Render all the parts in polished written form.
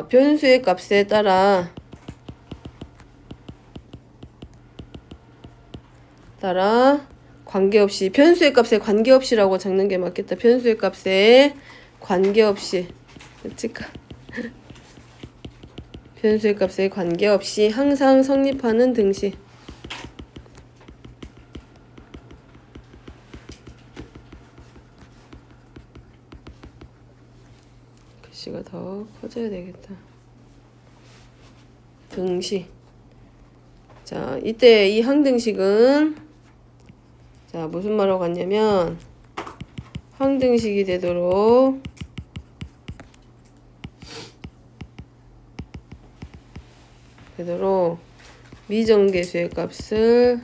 변수의 값에 따라 관계없이, 변수의 값에 관계없이라고 적는 게 맞겠다. 변수의 값에 관계없이, 그치까? 변수의 값에 관계없이 항상 성립하는 등식. 글씨가 더 커져야 되겠다. 등식. 자, 이때 이 항등식은, 자, 무슨 말하고 같냐면, 항등식이 되도록 미정계수의 값을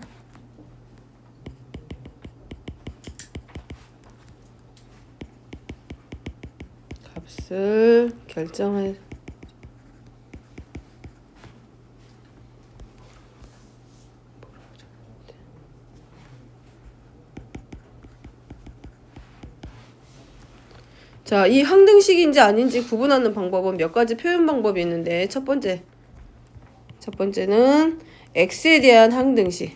결정할. 자, 이 항등식인지 아닌지 구분하는 방법은 몇 가지 표현 방법이 있는데, 첫 번째는 x에 대한 항등식.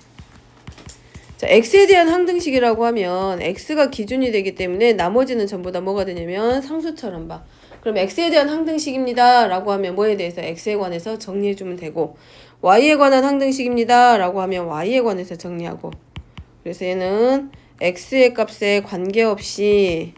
자, x에 대한 항등식이라고 하면 x가 기준이 되기 때문에 나머지는 전부 다 뭐가 되냐면 상수처럼 봐. 그럼 x에 대한 항등식입니다 라고 하면 뭐에 대해서 x에 관해서 정리해주면 되고, y에 관한 항등식입니다 라고 하면 y에 관해서 정리하고. 그래서 얘는 x의 값에 관계없이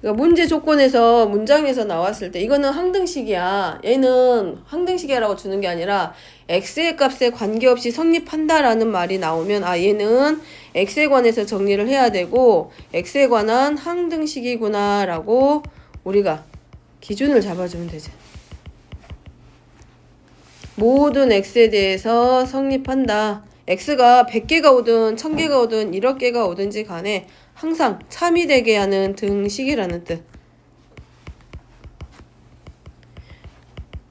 그러니까 문제 조건에서 문장에서 나왔을 때 이거는 항등식이야. 얘는 항등식이라고 주는 게 아니라 x의 값에 관계없이 성립한다라는 말이 나오면 아 얘는 x에 관해서 정리를 해야 되고 x에 관한 항등식이구나 라고 우리가 기준을 잡아주면 되지. 모든 x에 대해서 성립한다. x가 100개가 오든 1000개가 오든 1억 개가 오든지 간에 항상 참이 되게 하는 등식이라는 뜻.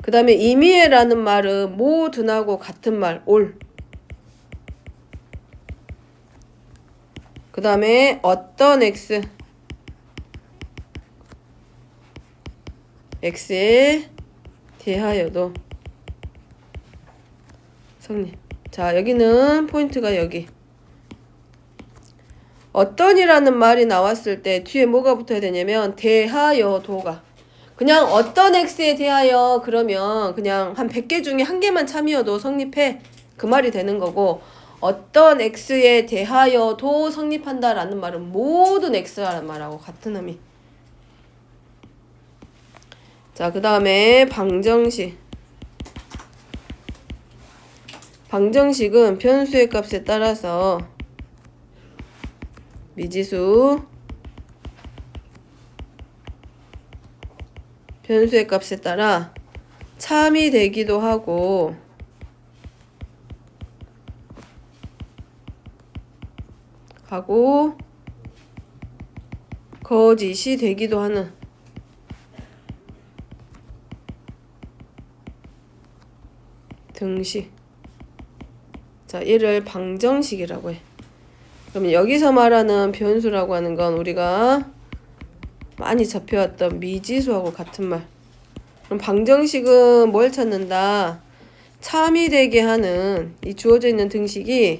그 다음에 임의라는 말은 모든하고 같은 말, 올. 그 다음에 어떤 x에 대하여도 성립. 자, 여기는 포인트가 여기. 어떤이라는 말이 나왔을 때 뒤에 뭐가 붙어야 되냐면 대하여도가. 그냥 어떤 x에 대하여 그러면 그냥 한 100개 중에 한 개만 참이어도 성립해. 그 말이 되는 거고 어떤 x에 대하여도 성립한다라는 말은 모든 x라는 말하고 같은 의미. 자, 그 다음에 방정식. 방정식은 변수의 값에 따라서 미지수 변수의 값에 따라 참이 되기도 하고 거짓이 되기도 하는 등식. 자, 얘를 방정식이라고 해. 그럼 여기서 말하는 변수라고 하는 건 우리가 많이 접해왔던 미지수하고 같은 말. 그럼 방정식은 뭘 찾는다? 참이 되게 하는 이 주어져 있는 등식이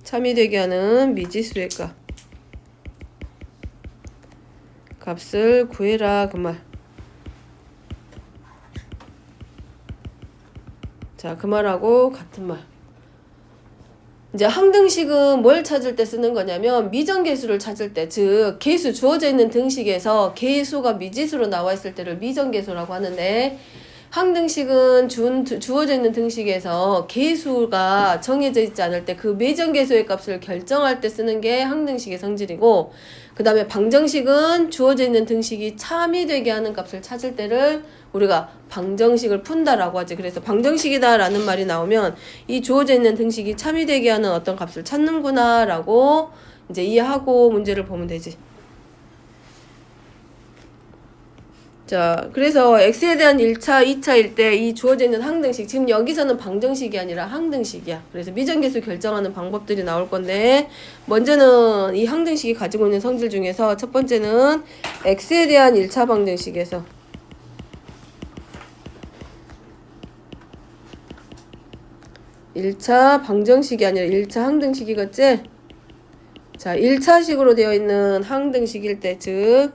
참이 되게 하는 미지수의 값을 구해라 그 말. 자, 그 말하고 같은 말. 이제 항등식은 뭘 찾을 때 쓰는 거냐면 미정계수를 찾을 때, 즉 계수 주어져 있는 등식에서 계수가 미지수로 나와 있을 때를 미정계수라고 하는데 항등식은 주어져 있는 등식에서 계수가 정해져 있지 않을 때 그 미정계수의 값을 결정할 때 쓰는 게 항등식의 성질이고, 그 다음에 방정식은 주어져 있는 등식이 참이 되게 하는 값을 찾을 때를 우리가 방정식을 푼다라고 하지. 그래서 방정식이다 라는 말이 나오면 이 주어져 있는 등식이 참이 되게 하는 어떤 값을 찾는구나 라고 이제 이해하고 문제를 보면 되지. 자, 그래서 x에 대한 1차, 2차일 때 이 주어져 있는 항등식, 지금 여기서는 방정식이 아니라 항등식이야. 그래서 미정계수 결정하는 방법들이 나올 건데, 먼저는 이 항등식이 가지고 있는 성질 중에서 첫 번째는 x에 대한 1차 방정식에서 1차 방정식이 아니라 1차 항등식이겠지? 자, 1차식으로 되어 있는 항등식일 때, 즉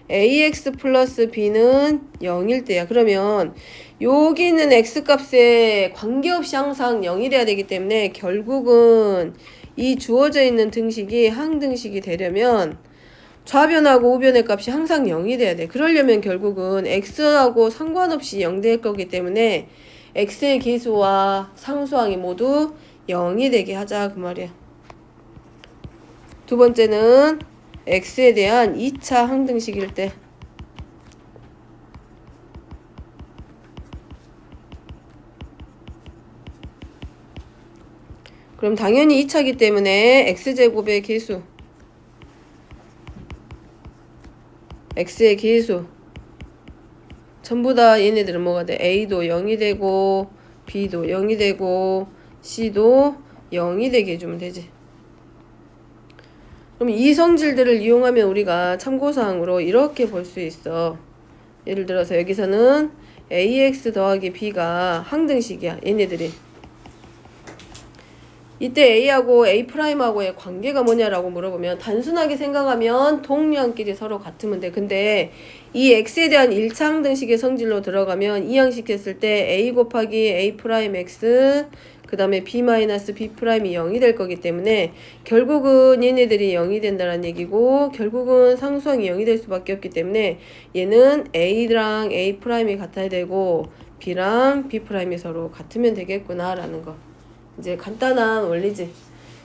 ax 플러스 b는 0일 때야. 그러면 여기 있는 x값에 관계없이 항상 0이 돼야 되기 때문에 결국은 이 주어져 있는 등식이 항등식이 되려면 좌변하고 우변의 값이 항상 0이 돼야 돼. 그러려면 결국은 x하고 상관없이 0 될 거기 때문에 x의 계수와 상수항이 모두 0이 되게 하자 그 말이야. 두 번째는 x에 대한 2차 항등식일 때 그럼 당연히 2차기 때문에 x제곱의 계수 x의 계수 전부 다 얘네들은 뭐가 돼? a도 0이 되고 b도 0이 되고 c도 0이 되게 해주면 되지. 그럼 이 성질들을 이용하면 우리가 참고사항으로 이렇게 볼 수 있어. 예를 들어서 여기서는 ax 더하기 b가 항등식이야. 얘네들이. 이때 a하고 a'하고의 관계가 뭐냐라고 물어보면 단순하게 생각하면 동류항끼리 서로 같으면 돼. 근데 이 x에 대한 1차 항등식의 성질로 들어가면 이항식했을 때 a 곱하기 a'x 그 다음에 b-b'이 0이 될 거기 때문에 결국은 얘네들이 0이 된다는 얘기고 결국은 상수항이 0이 될 수밖에 없기 때문에 얘는 a랑 a'이 같아야 되고 b랑 b'이 서로 같으면 되겠구나 라는 거. 이제 간단한 원리지.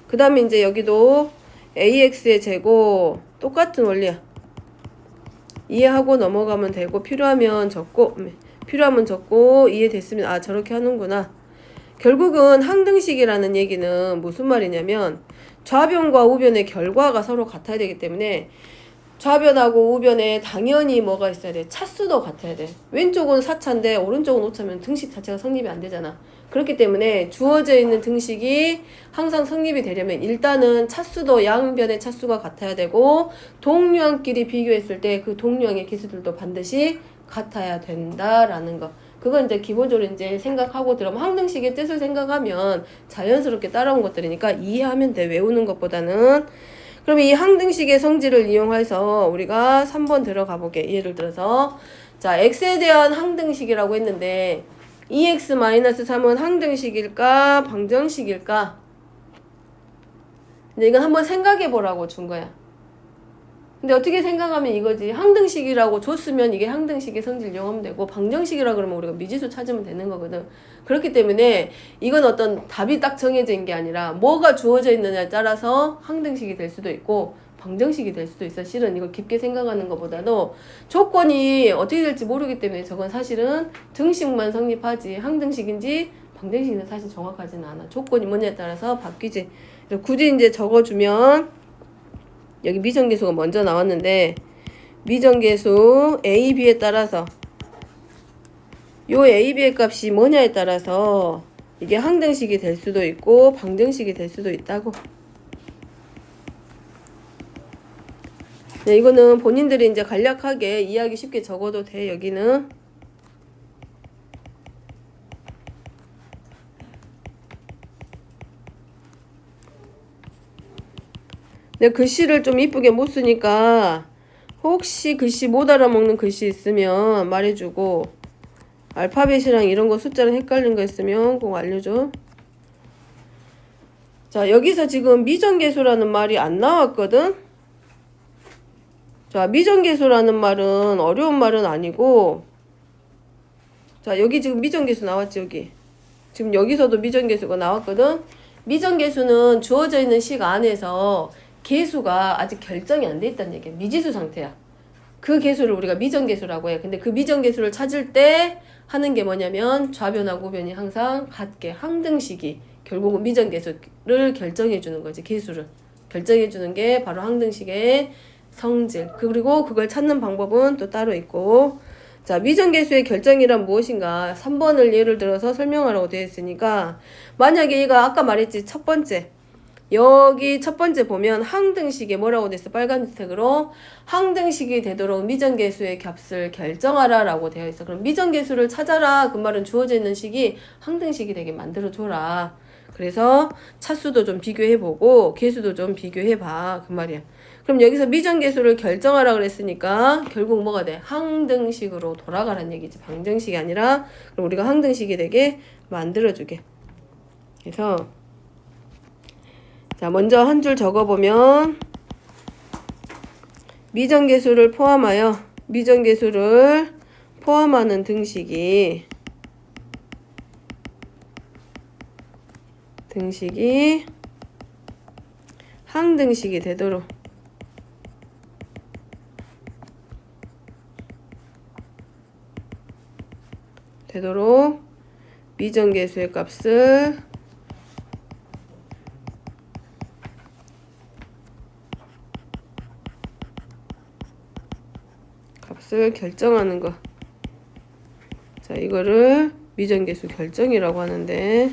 그 다음에 이제 여기도 ax의 제곱 똑같은 원리야. 이해하고 넘어가면 되고 필요하면 적고 이해됐으면 아 저렇게 하는구나. 결국은 항등식이라는 얘기는 무슨 말이냐면 좌변과 우변의 결과가 서로 같아야 되기 때문에 좌변하고 우변에 당연히 뭐가 있어야 돼? 차수도 같아야 돼. 왼쪽은 4차인데 오른쪽은 5차면 등식 자체가 성립이 안 되잖아. 그렇기 때문에 주어져 있는 등식이 항상 성립이 되려면 일단은 차수도 양변의 차수가 같아야 되고 동류항끼리 비교했을 때 그 동류항의 개수들도 반드시 같아야 된다라는 거. 그건 이제 기본적으로 이제 생각하고 들어면 항등식의 뜻을 생각하면 자연스럽게 따라온 것들이니까 이해하면 돼. 외우는 것보다는. 그럼 이 항등식의 성질을 이용해서 우리가 3번 들어가 보게. 예를 들어서 자 x에 대한 항등식이라고 했는데 2x-3은 항등식일까 방정식일까? 근데 이건 한번 생각해 보라고 준 거야. 근데 어떻게 생각하면 이거지. 항등식이라고 줬으면 이게 항등식의 성질 이용하면 되고 방정식이라 그러면 우리가 미지수 찾으면 되는 거거든. 그렇기 때문에 이건 어떤 답이 딱 정해져 있는 게 아니라 뭐가 주어져 있느냐에 따라서 항등식이 될 수도 있고 방정식이 될 수도 있어. 실은 이거 깊게 생각하는 것보다도 조건이 어떻게 될지 모르기 때문에 저건 사실은 등식만 성립하지 항등식인지 방정식인지 사실 정확하지는 않아. 조건이 뭐냐에 따라서 바뀌지. 굳이 이제 적어주면 여기 미정계수가 먼저 나왔는데 미정계수 a, b에 따라서 요 a, b의 값이 뭐냐에 따라서 이게 항등식이 될 수도 있고 방정식이 될 수도 있다고. 네, 이거는 본인들이 이제 간략하게 이해하기 쉽게 적어도 돼. 여기는 내가 글씨를 좀 이쁘게 못 쓰니까 혹시 글씨 못 알아먹는 글씨 있으면 말해주고 알파벳이랑 이런 거 숫자랑 헷갈린 거 있으면 꼭 알려줘. 자 여기서 지금 미정계수라는 말이 안 나왔거든. 자 미정계수라는 말은 어려운 말은 아니고 자 여기 지금 미정계수 나왔지. 여기 지금 여기서도 미정계수가 나왔거든. 미정계수는 주어져 있는 식 안에서 계수가 아직 결정이 안 돼 있다는 얘기야. 미지수 상태야. 그 계수를 우리가 미정계수라고 해. 근데 그 미정계수를 찾을 때 하는 게 뭐냐면 좌변하고 우변이 항상 같게 항등식이 결국은 미정계수를 결정해 주는 거지. 계수를 결정해 주는 게 바로 항등식의 성질. 그리고 그걸 찾는 방법은 또 따로 있고 자, 미정계수의 결정이란 무엇인가? 3번을 예를 들어서 설명하라고 되어 있으니까 만약에 얘가 아까 말했지 첫 번째 여기 첫 번째 보면 항등식에 뭐라고 됐어? 빨간색으로 항등식이 되도록 미정계수의 값을 결정하라 라고 되어 있어. 그럼 미정계수를 찾아라 그 말은 주어져 있는 식이 항등식이 되게 만들어줘라. 그래서 차수도 좀 비교해보고 계수도 좀 비교해봐 그 말이야. 그럼 여기서 미정계수를 결정하라 그랬으니까 결국 뭐가 돼? 항등식으로 돌아가라는 얘기지. 방정식이 아니라 그럼 우리가 항등식이 되게 만들어주게. 그래서 자, 먼저 한 줄 적어보면 미정계수를 포함하는 등식이 항등식이 되도록 미정계수의 값을 결정하는 거. 자, 이거를 미정계수 결정이라고 하는데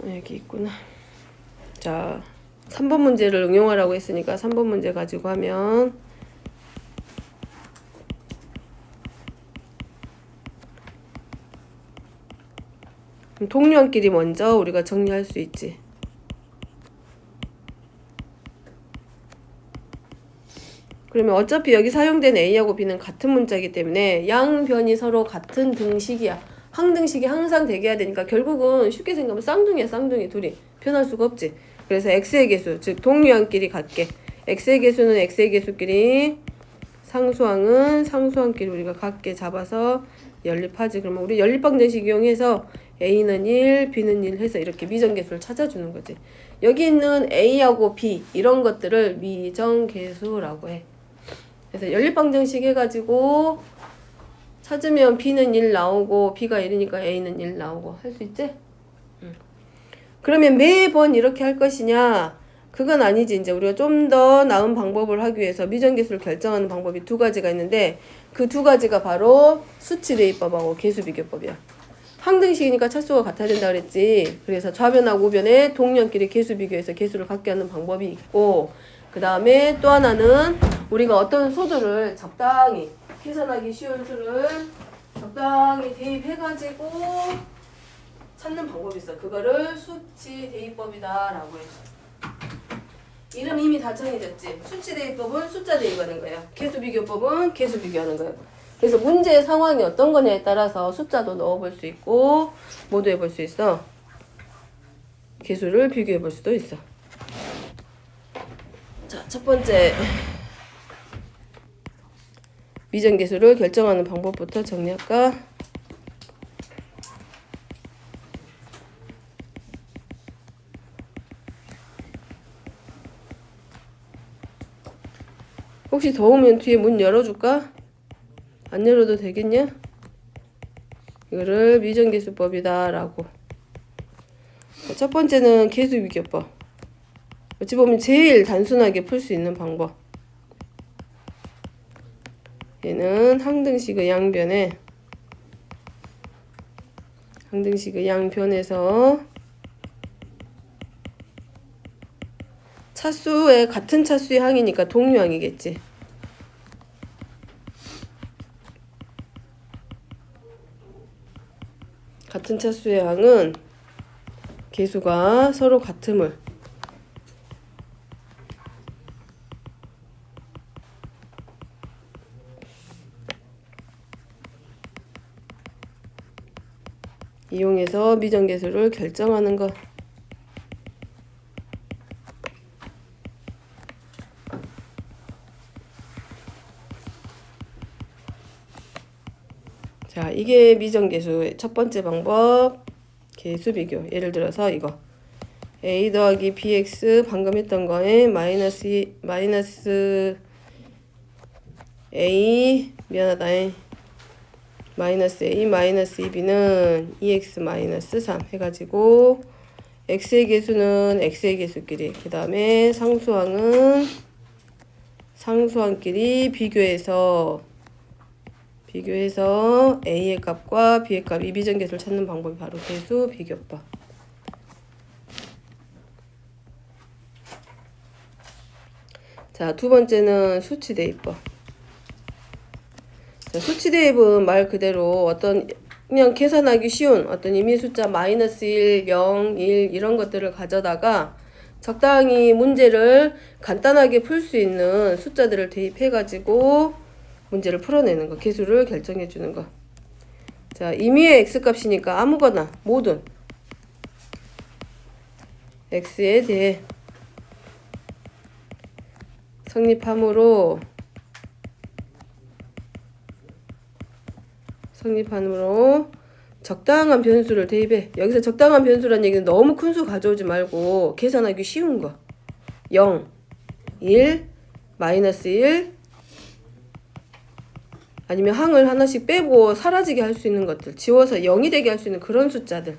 여기 있구나. 자, 3번 문제를 응용하라고 했으니까 3번 문제 가지고 하면 동류한끼리 먼저 우리가 정리할 수 있지. 그러면 어차피 여기 사용된 A하고 B는 같은 문자이기 때문에 양변이 서로 같은 등식이야. 항등식이 항상 대개해야 되니까 결국은 쉽게 생각하면 쌍둥이야. 쌍둥이 둘이 변할 수가 없지. 그래서 X의 개수, 즉 동류항끼리 같게 X의 개수는 X의 개수끼리 상수항은 상수항끼리 우리가 같게 잡아서 연립하지. 그러면 우리 연립방정식 이용해서 A는 1, B는 1 해서 이렇게 미정계수를 찾아주는 거지. 여기 있는 A하고 B 이런 것들을 미정계수라고 해. 그래서 연립방정식 해가지고 찾으면 B는 1 나오고 B가 1이니까 A는 1 나오고 할 수 있지? 그러면 매번 이렇게 할 것이냐? 그건 아니지. 이제 우리가 좀 더 나은 방법을 하기 위해서 미정계수를 결정하는 방법이 두 가지가 있는데 그 두 가지가 바로 수치대입법하고 계수비교법이야. 항등식이니까 차수가 같아야 된다 그랬지. 그래서 좌변하고 우변에 동류끼리 계수 비교해서 계수를 갖게 하는 방법이 있고 그 다음에 또 하나는 우리가 어떤 수들을 적당히 계산하기 쉬운 수를 적당히 대입해가지고 찾는 방법이 있어. 그거를 수치대입법이다라고 해. 이름 이미 다 정해졌지. 수치대입법은 숫자 대입하는 거야. 계수비교법은 계수 비교하는 거야. 그래서 문제의 상황이 어떤 거냐에 따라서 숫자도 넣어볼 수 있고 뭐도 해볼 수 있어. 계수를 비교해볼 수도 있어. 자, 첫 번째 미정계수를 결정하는 방법부터 정리할까? 혹시 더우면 뒤에 문 열어줄까? 안 열어도 되겠냐? 이거를 미정계수법이다 라고. 첫 번째는 계수비교법. 어찌 보면 제일 단순하게 풀 수 있는 방법. 얘는 항등식의 양변에서 차수의 같은 차수의 항이니까 동류항이겠지. 같은 차수의 항은 계수가 서로 같음을 이용해서 미정계수를 결정하는 것. 자, 이게 미정계수의 첫 번째 방법. 계수비교. 예를 들어서 이거 a 더하기 bx 방금 했던 거에 마이너스 a 미안하다. 마이너스 a 마이너스 2b는 2x 마이너스 3 해가지고 x의 개수는 x의 개수끼리 그 다음에 상수항은 상수항끼리 비교해서 A의 값과 B의 값, 이 미정계수를 찾는 방법이 바로 계수 비교법. 자, 두 번째는 수치 대입법. 자, 수치 대입은 말 그대로 어떤 그냥 계산하기 쉬운 어떤 임의 숫자 -1, 0, 1 이런 것들을 가져다가 적당히 문제를 간단하게 풀 수 있는 숫자들을 대입해가지고 문제를 풀어내는 거, 계수를 결정해 주는 거. 자, 임의의 x값이니까 아무거나 모든 x에 대해 성립함으로 적당한 변수를 대입해. 여기서 적당한 변수란 얘기는 너무 큰 수 가져오지 말고 계산하기 쉬운 거. 0, 1, -1 아니면 항을 하나씩 빼고 사라지게 할 수 있는 것들, 지워서 0이 되게 할 수 있는 그런 숫자들.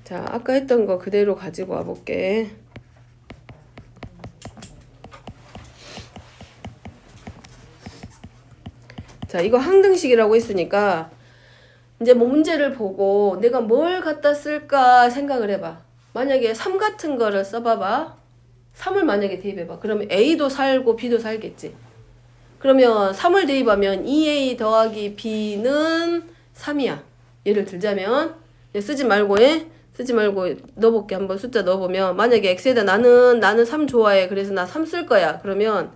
자, 아까 했던 거 그대로 가지고 와볼게. 자, 이거 항등식이라고 했으니까 이제 뭐 문제를 보고 내가 뭘 갖다 쓸까 생각을 해봐. 만약에 3 같은 거를 써봐봐. 3을 만약에 대입해봐. 그러면 A도 살고 B도 살겠지. 그러면 3을 대입하면 2A 더하기 B는 3이야. 예를 들자면 쓰지 말고 넣어볼게. 한번 숫자 넣어보면 만약에 X에다 나는 3 좋아해. 그래서 나 3 쓸 거야. 그러면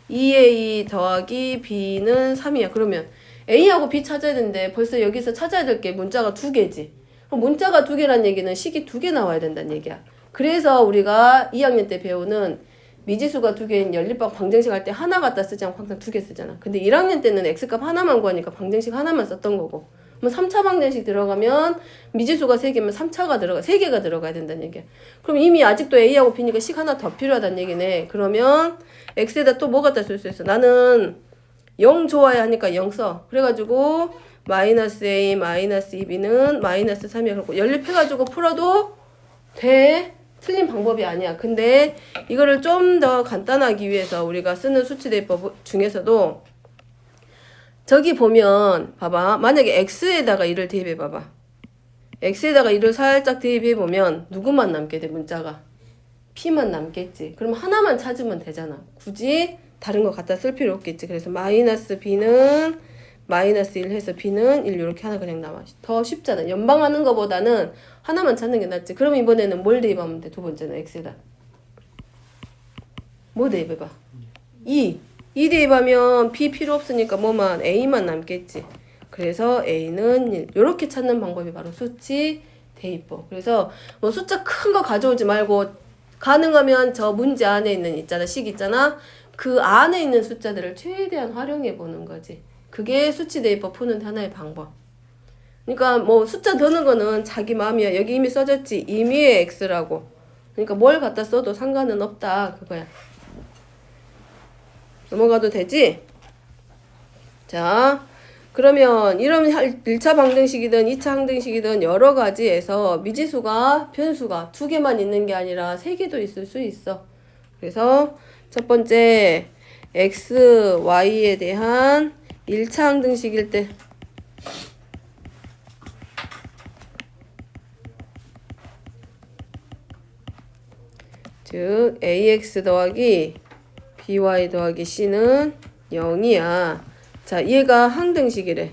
2A 더하기 B는 3이야. 그러면 A하고 B 찾아야 되는데 벌써 여기서 찾아야 될 게 문자가 2개지. 그럼 문자가 2개란 얘기는 식이 2개 나와야 된다는 얘기야. 그래서 우리가 2학년 때 배우는 미지수가 2개인 연립방 방정식 할 때 하나 갖다 쓰지 않고 항상 2개 쓰잖아. 근데 1학년 때는 x값 하나만 구하니까 방정식 하나만 썼던 거고. 그럼 3차 방정식 들어가면 미지수가 3개면 3개가 들어가야 된다는 얘기야. 그럼 이미 아직도 A하고 B니까 식 하나 더 필요하다는 얘기네. 그러면 x에다 또 뭐 갖다 쓸 수 있어? 나는 0 좋아해 하니까 0 써. 그래가지고 -a, -2b는 -3이야. 그리고 연립해가지고 풀어도 돼. 틀린 방법이 아니야. 근데 이거를 좀 더 간단하기 위해서 우리가 쓰는 수치대입법 중에서도 저기 보면 봐봐. 만약에 x에다가 1을 대입해 봐봐. x에다가 1을 살짝 대입해 보면 누구만 남게 돼? 문자가 p만 남겠지. 그럼 하나만 찾으면 되잖아. 굳이 다른 거 갖다 쓸 필요 없겠지. 그래서 -b는 -1 해서 b는 1 이렇게 하나 그냥 나와. 더 쉽잖아. 연방하는 거보다는 하나만 찾는 게 낫지. 그럼 이번에는 뭘 대입하면 돼? 두 번째는 x에다 뭐 대입해봐? 2 대입하면 b 필요 없으니까 뭐만 a만 남겠지. 그래서 a는 1 이렇게 찾는 방법이 바로 수치 대입법. 그래서 뭐 숫자 큰 거 가져오지 말고 가능하면 저 문제 안에 있는 식 있잖아. 그 안에 있는 숫자들을 최대한 활용해 보는 거지. 그게 수치 대입법 푸는 하나의 방법. 그러니까 뭐 숫자 더는 거는 자기 마음이야. 여기 이미 써졌지. 임의의 x라고. 그러니까 뭘 갖다 써도 상관은 없다. 그거야. 넘어가도 되지? 자, 그러면 이런 1차 방정식이든 2차 항등식이든 여러 가지에서 미지수가 변수가 2개만 있는 게 아니라 3개도 있을 수 있어. 그래서 첫 번째 x, y에 대한 1차 항등식일 때 즉 ax 더하기 by 더하기 c는 0이야. 자, 얘가 항등식이래.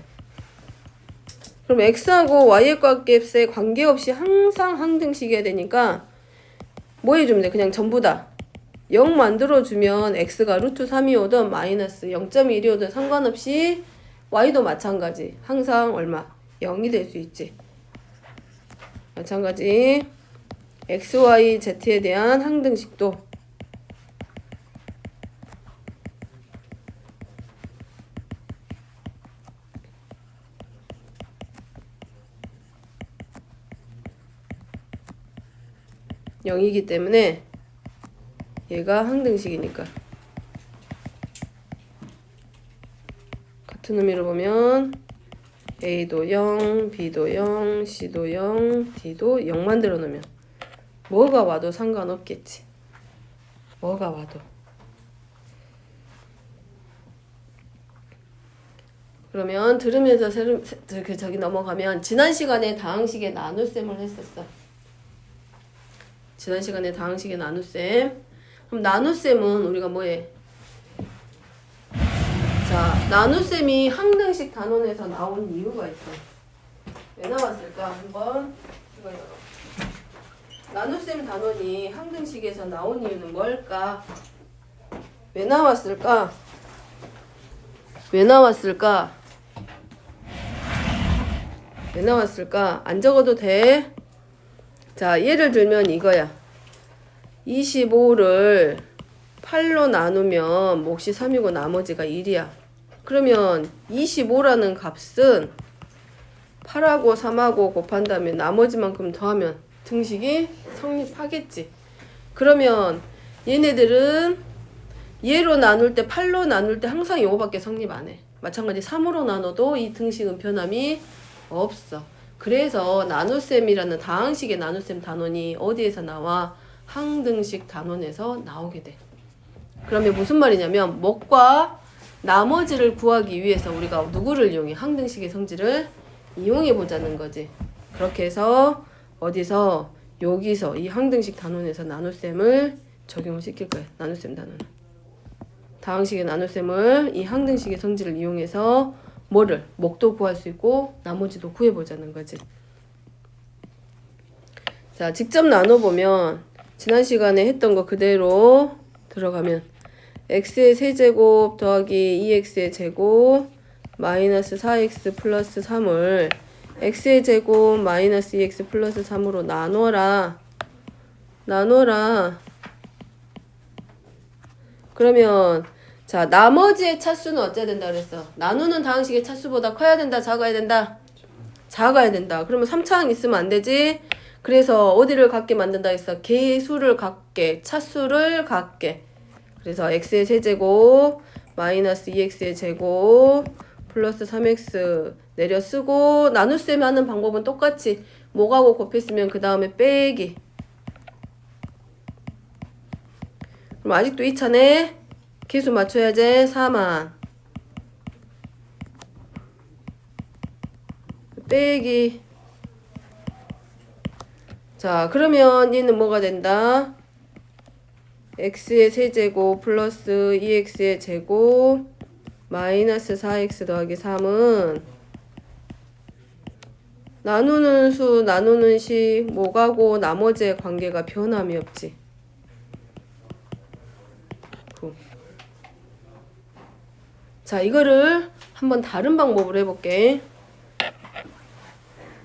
그럼 x하고 y의 값에 관계없이 항상 항등식이어야 되니까 뭐 해주면 돼? 그냥 전부 다 0 만들어주면 x가 루트 3이 오든 마이너스 0.1이 오든 상관없이 y도 마찬가지. 항상 얼마? 0이 될 수 있지. 마찬가지 x, y, z에 대한 항등식도 (0이기) 때문에 얘가 항등식이니까 같은 의미로 보면 A도 0, B도 0, C도 0, D도 0 만들어 놓으면 뭐가 와도 상관없겠지. 뭐가 와도. 그러면 들으면서 저기 넘어가면 지난 시간에 다항식의 나눗셈을 했었어. 지난 시간에 다항식의 나눗셈. 그럼 나눗셈은 우리가 뭐해? 자, 나눗셈이 항등식 단원에서 나온 이유가 있어. 왜 나왔을까? 한번 이거 열어. 나눗셈 단원이 항등식에서 나온 이유는 뭘까? 왜 나왔을까? 왜 나왔을까? 왜 나왔을까? 안 적어도 돼. 자, 예를 들면 이거야. 25를 8로 나누면 몫이 3이고 나머지가 1이야. 그러면 25라는 값은 8하고 3하고 곱한 다음에 나머지만큼 더하면 등식이 성립하겠지. 그러면 얘네들은 얘로 나눌 때 8로 나눌 때 항상 이거밖에 성립 안 해. 마찬가지 3으로 나눠도 이 등식은 변함이 없어. 그래서 나눗셈이라는 다항식의 나눗셈 단원이 어디에서 나와? 항등식 단원에서 나오게 돼. 그러면 무슨 말이냐면 몫과 나머지를 구하기 위해서 우리가 누구를 이용해? 항등식의 성질을 이용해 보자는 거지. 그렇게 해서 어디서? 여기서 이 항등식 단원에서 나눗셈을 적용을 시킬 거야. 나눗셈 단원. 다항식의 나눗셈을 이 항등식의 성질을 이용해서 뭐를? 몫도 구할 수 있고 나머지도 구해보자는 거지. 자, 직접 나눠보면 지난 시간에 했던 거 그대로 들어가면 x의 세제곱 더하기 2x의 제곱 마이너스 4x 플러스 3을 x의 제곱 마이너스 2x 플러스 3으로 나눠라. 그러면 자, 나머지의 차수는 어째야 된다 그랬어? 나누는 다항식의 차수보다 커야 된다, 작아야 된다? 작아야 된다. 그러면 3차항 있으면 안 되지? 그래서 어디를 갖게 만든다 했어? 개수를 갖게, 차수를 갖게. 그래서 x의 세제곱 마이너스 2x의 제곱 플러스 3x 내려 쓰고 나눗셈 하는 방법은 똑같이 뭐하고 곱했으면 그 다음에 빼기. 그럼 아직도 2차네. 개수 맞춰야지. 4만 빼기. 자, 그러면 얘는 뭐가 된다? x의 세제곱 플러스 2x의 제곱 마이너스 4x 더하기 3은 나누는 수, 나누는 식, 뭐가고 나머지의 관계가 변함이 없지. 자, 이거를 한번 다른 방법으로 해볼게.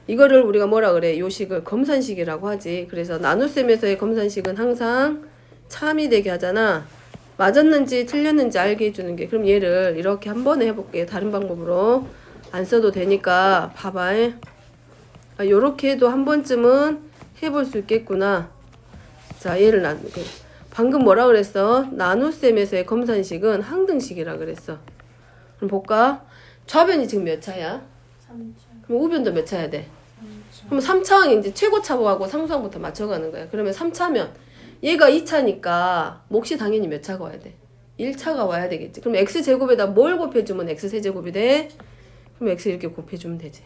이거를 우리가 뭐라 그래? 요 식을 검산식이라고 하지. 그래서 나눗셈에서의 검산식은 항상 참이 되게 하잖아. 맞았는지 틀렸는지 알게 해주는 게. 그럼 얘를 이렇게 한 번에 해볼게. 다른 방법으로. 안 써도 되니까 봐봐. 요렇게 해도 한 번쯤은 해볼 수 있겠구나. 자, 얘를 방금 뭐라 그랬어? 나눗셈에서의 검산식은 항등식이라 그랬어. 그럼 볼까? 좌변이 지금 몇 차야? 3차. 그럼 우변도 몇 차야 돼? 3차. 그럼 3차항이 이제 최고차하고 상수항부터 맞춰가는 거야. 그러면 3차면 얘가 2차니까 몫이 당연히 몇 차가 와야 돼? 1차가 와야 되겠지. 그럼 x제곱에다 뭘 곱해주면 x세제곱이 돼? 그럼 x 이렇게 곱해주면 되지.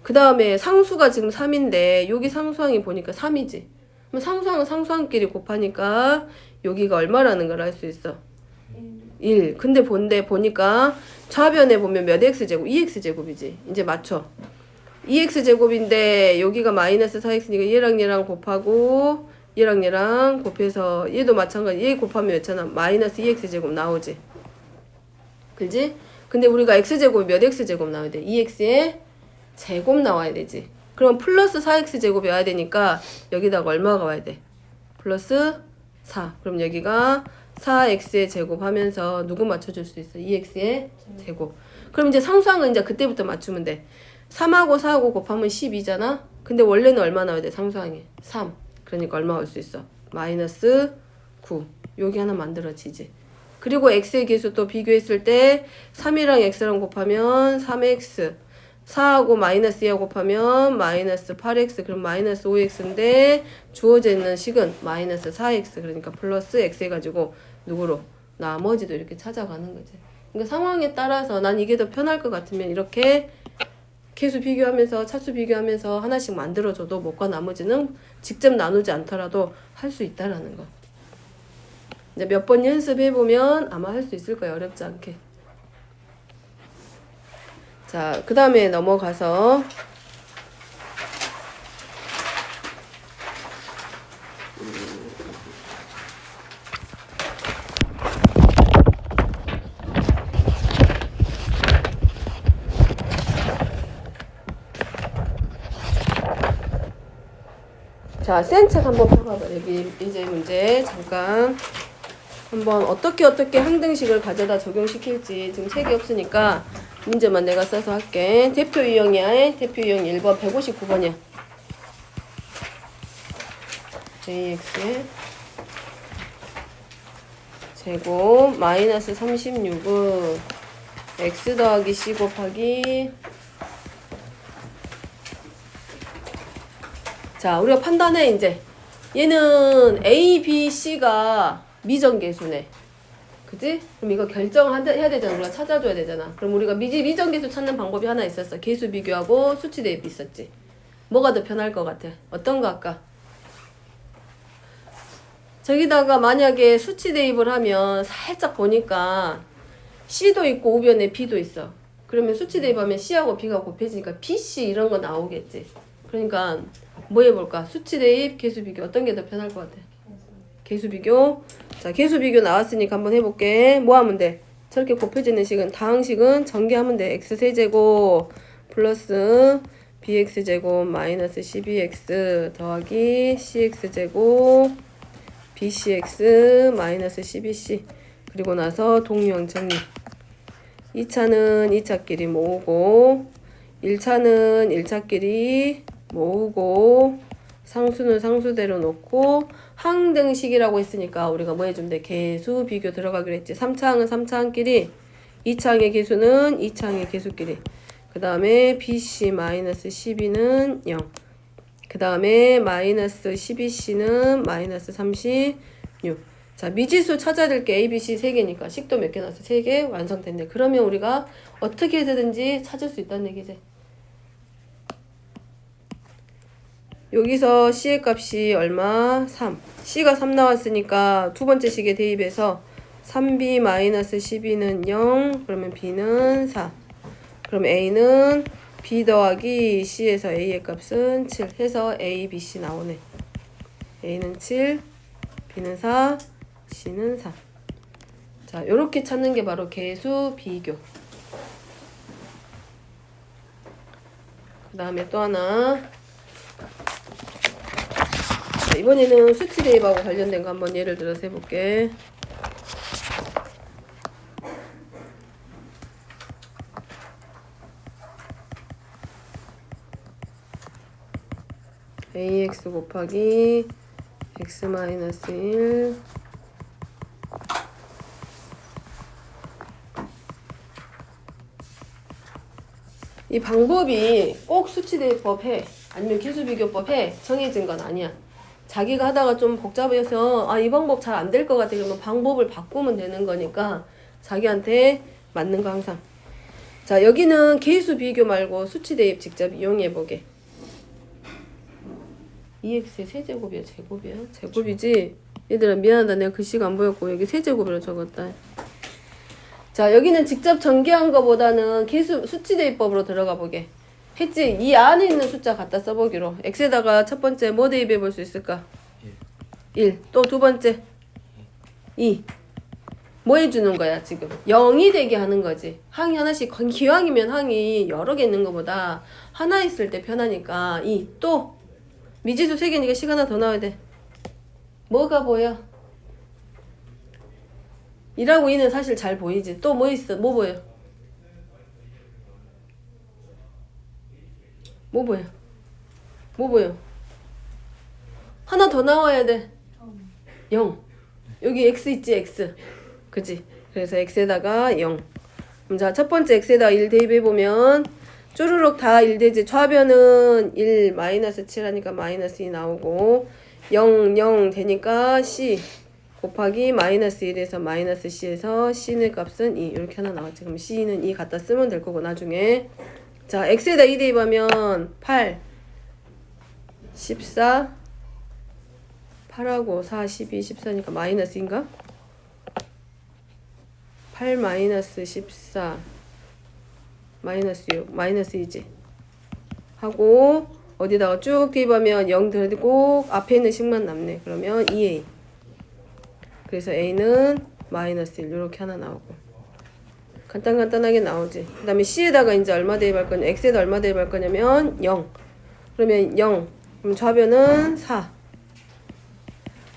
그 다음에 상수가 지금 3인데 여기 상수항이 보니까 3이지. 그럼 상수항은 상수항끼리 곱하니까 여기가 얼마라는 걸 알 수 있어? 1. 근데 보니까 좌변에 보면 몇 x제곱? 2x제곱이지. 이제 맞춰. 2x제곱인데 여기가 마이너스 4x니까 얘랑 곱하고 얘랑 곱해서 얘도 마찬가지. 얘 곱하면 몇 차나? 마이너스 2x제곱 나오지. 그지? 근데 우리가 x제곱이 몇 x제곱 나와야 돼? 2x의 제곱 나와야 되지. 그럼 플러스 4x제곱이 와야 되니까 여기다가 얼마가 와야 돼? 플러스 4. 그럼 여기가 4x의 제곱 하면서 누구 맞춰줄 수 있어? 2x의 제곱. 그럼 이제 상수항은 이제 그때부터 맞추면 돼. 3하고 4하고 곱하면 12잖아? 근데 원래는 얼마 나와야 돼? 상수항이 3. 그러니까 얼마 올 수 있어? 마이너스 9. 여기 하나 만들어지지. 그리고 x의 계수 또 비교했을 때 3이랑 x랑 곱하면 3x, 4하고 마이너스 2하고 곱하면 마이너스 8x, 그럼 마이너스 5x인데 주어져 있는 식은 마이너스 4x, 그러니까 플러스 x 해가지고 누구로? 나머지도 이렇게 찾아가는 거지. 그러니까 상황에 따라서 난 이게 더 편할 것 같으면 이렇게 계수 비교하면서 차수 비교하면서 하나씩 만들어줘도 못과 나머지는 직접 나누지 않더라도 할 수 있다라는 거. 이제 몇 번 연습해보면 아마 할 수 있을 거예요. 어렵지 않게. 자, 그 다음에 넘어가서 자, 센 책 한번 펴봐봐. 여기 이제 문제 잠깐 한번 어떻게 항등식을 가져다 적용시킬지 지금 책이 없으니까 문제만 내가 써서 할게. 대표 유형이야. 대표 유형 1번 159번이야. jx의 제곱 마이너스 36은 x 더하기 c 곱하기 자, 우리가 판단해 이제. 얘는 a, b, c가 미정계수네. 그지? 그럼 이거 결정해야 되잖아. 우리가 찾아줘야 되잖아. 그럼 우리가 미정계수 찾는 방법이 하나 있었어. 계수 비교하고 수치 대입 있었지. 뭐가 더 편할 것 같아? 어떤 거 할까? 저기다가 만약에 수치 대입을 하면 살짝 보니까 C도 있고 우변에 B도 있어. 그러면 수치 대입하면 C하고 B가 곱해지니까 BC 이런 거 나오겠지. 그러니까 뭐 해볼까? 수치 대입, 계수 비교 어떤 게 더 편할 것 같아? 계수 비교. 자, 계수 비교 나왔으니까 한번 해볼게. 뭐 하면 돼? 저렇게 곱해지는 식은 다항식은 전개하면 돼. x세제곱 플러스 bx제곱 마이너스 12x 더하기 cx제곱 bcx 마이너스 12c 그리고 나서 동유형 정리. 2차는 2차끼리 모으고 1차는 1차끼리 모으고 상수는 상수대로 놓고 항등식이라고 했으니까 우리가 뭐 해주면 돼? 계수 비교 들어가기로 했지. 3차항은 3차항끼리 2차항의 계수는 2차항의 계수끼리 그 다음에 bc-12는 0 그 다음에 마이너스 12c는 마이너스 36 자, 미지수 찾아야 될 게 A, B, C 3개니까 식도 몇 개 나왔어? 3개 완성됐네. 그러면 우리가 어떻게 해서든지 찾을 수 있다는 얘기지. 여기서 C의 값이 얼마? 3. C가 3 나왔으니까 두 번째 식에 대입해서 3B-12는 0. 그러면 B는 4. 그럼 A는 B 더하기 C에서 A의 값은 7. 해서 A, B, C 나오네. A는 7, B는 4, C는 4. 자, 요렇게 찾는 게 바로 계수 비교. 그 다음에 또 하나. 자, 이번에는 수치 대입하고 관련된 거 한번 예를 들어서 해볼게. ax 곱하기 x-1 이 방법이 꼭 수치대입법 해 아니면 계수비교법 해 정해진 건 아니야. 자기가 하다가 좀 복잡해서 이 방법 잘 안 될 것 같아 그러면 방법을 바꾸면 되는 거니까 자기한테 맞는 거 항상. 자, 여기는 계수비교 말고 수치대입 직접 이용해 보게. 2x의 세제곱이야 제곱이야? 제곱이지? 얘들아 미안하다 내가 글씨가 안 보였고 여기 세제곱으로 적었다. 자, 여기는 직접 전개한 거보다는 수치대입법으로 들어가 보게. 했지? 이 안에 있는 숫자 갖다 써보기로. x에다가 첫 번째 뭐 대입해 볼 수 있을까? 1. 또 두 번째 2. 뭐 해주는 거야 지금? 0이 되게 하는 거지. 항이 하나씩 기왕이면 항이 여러 개 있는 것보다 하나 있을 때 편하니까 2. 또 미지수 3개니까 식 하나 더 나와야 돼. 뭐가 보여? 2하고 2는 사실 잘 보이지. 또 뭐 있어? 뭐 보여? 뭐 보여? 뭐 보여? 하나 더 나와야 돼. 0. 여기 x 있지, x. 그지? 그래서 x에다가 0. 그럼 자, 첫 번째 x에다가 1 대입해보면 쪼르륵 다 1되지. 좌변은 1 마이너스 7 하니까 마이너스 2 나오고 0 0 되니까 c 곱하기 마이너스 1에서 마이너스 c에서 c의 값은 2 이렇게 하나 나왔지. 그럼 c는 2 갖다 쓰면 될 거고 나중에 자 x에다 2 대입하면 8 14 8하고 4 12 14니까 마이너스인가? 8 마이너스 14 마이너스 6 마이너스 2지 하고 어디다가 쭉 대입하면 0 들고 앞에 있는 식만 남네. 그러면 2a 그래서 a는 마이너스 1 이렇게 하나 나오고 간단하게 나오지. 그 다음에 c에다가 이제 얼마 대입할 거냐 x에다 얼마 대입할 거냐면 0 그러면 0 그럼 좌변은 4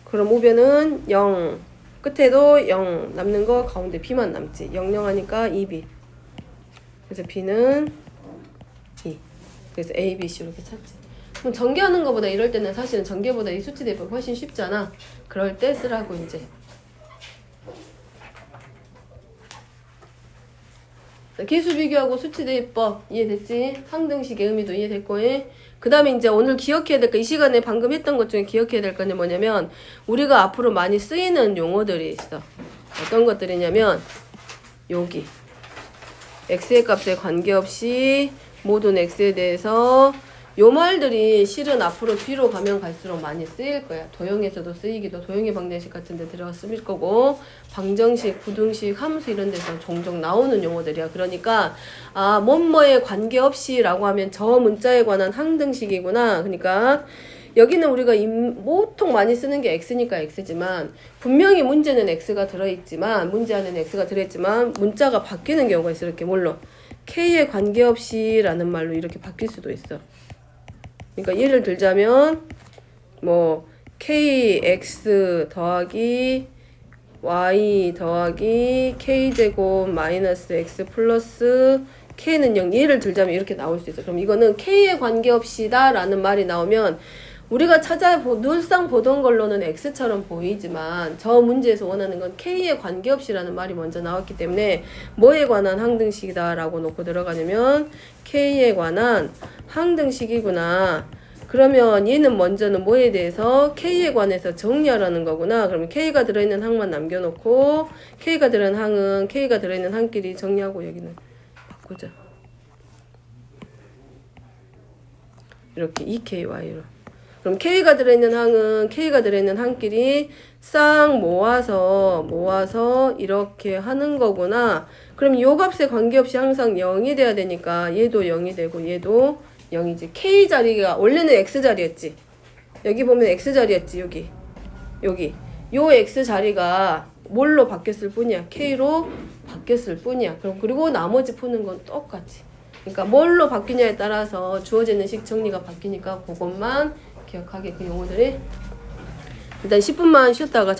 그럼 우변은 0 끝에도 0 남는 거 가운데 b만 남지. 0 0 하니까 2b 그래서 b는 2 그래서 a, b, c 이렇게 찾지. 그럼 전개하는 것보다 이럴 때는 사실은 전개보다 이 수치 대입이 훨씬 쉽잖아. 그럴 때 쓰라고 이제. 계수 비교하고 수치 대입법 이해됐지? 항등식의 의미도 이해됐고 그 다음에 이제 오늘 기억해야 될 거 이 시간에 방금 했던 것 중에 기억해야 될 거는 뭐냐면 우리가 앞으로 많이 쓰이는 용어들이 있어. 어떤 것들이냐면 여기 x의 값에 관계없이 모든 x에 대해서 요 말들이 실은 앞으로 뒤로 가면 갈수록 많이 쓰일 거야. 도형에서도 쓰이기도 도형의 방정식 같은 데 들어가 쓰일 거고 방정식, 부등식, 함수 이런 데서 종종 나오는 용어들이야. 그러니까 아 뭐뭐에 관계없이 라고 하면 저 문자에 관한 항등식이구나. 그러니까 여기는 우리가 보통 많이 쓰는 게 x니까 x지만 분명히 문제는 x가 들어있지만 문제 안에는 x가 들어있지만 문자가 바뀌는 경우가 있어. 이렇게 물론 k에 관계없이 라는 말로 이렇게 바뀔 수도 있어. 그러니까 예를 들자면 뭐 kx 더하기 y 더하기 k제곱 마이너스 x 플러스 k는 0 예를 들자면 이렇게 나올 수 있어. 그럼 이거는 k에 관계없이다 라는 말이 나오면 우리가 늘상 보던 걸로는 x처럼 보이지만 저 문제에서 원하는 건 k에 관계없이 라는 말이 먼저 나왔기 때문에 뭐에 관한 항등식이다 라고 놓고 들어가냐면 k에 관한 항등식이구나. 그러면 얘는 먼저는 뭐에 대해서 k에 관해서 정리하라는 거구나. 그러면 k가 들어있는 항만 남겨놓고 k가 들어있는 항은 k가 들어있는 항끼리 정리하고 여기는 바꾸자. 이렇게 2ky로. 그럼 k가 들어있는 항은 k가 들어있는 항끼리 싹 모아서 이렇게 하는 거구나. 그럼 요 값에 관계없이 항상 0이 돼야 되니까 얘도 0이 되고 얘도 0이지. k 자리가 원래는 x 자리였지. 여기 보면 x 자리였지. 여기 요 x 자리가 뭘로 바뀌었을 뿐이야. k로 바뀌었을 뿐이야. 그리고 나머지 푸는 건 똑같이. 그러니까 뭘로 바뀌냐에 따라서 주어지는 식 정리가 바뀌니까 그것만 기억하게 그 용어들이 일단 10분만 잠깐 쉬었다가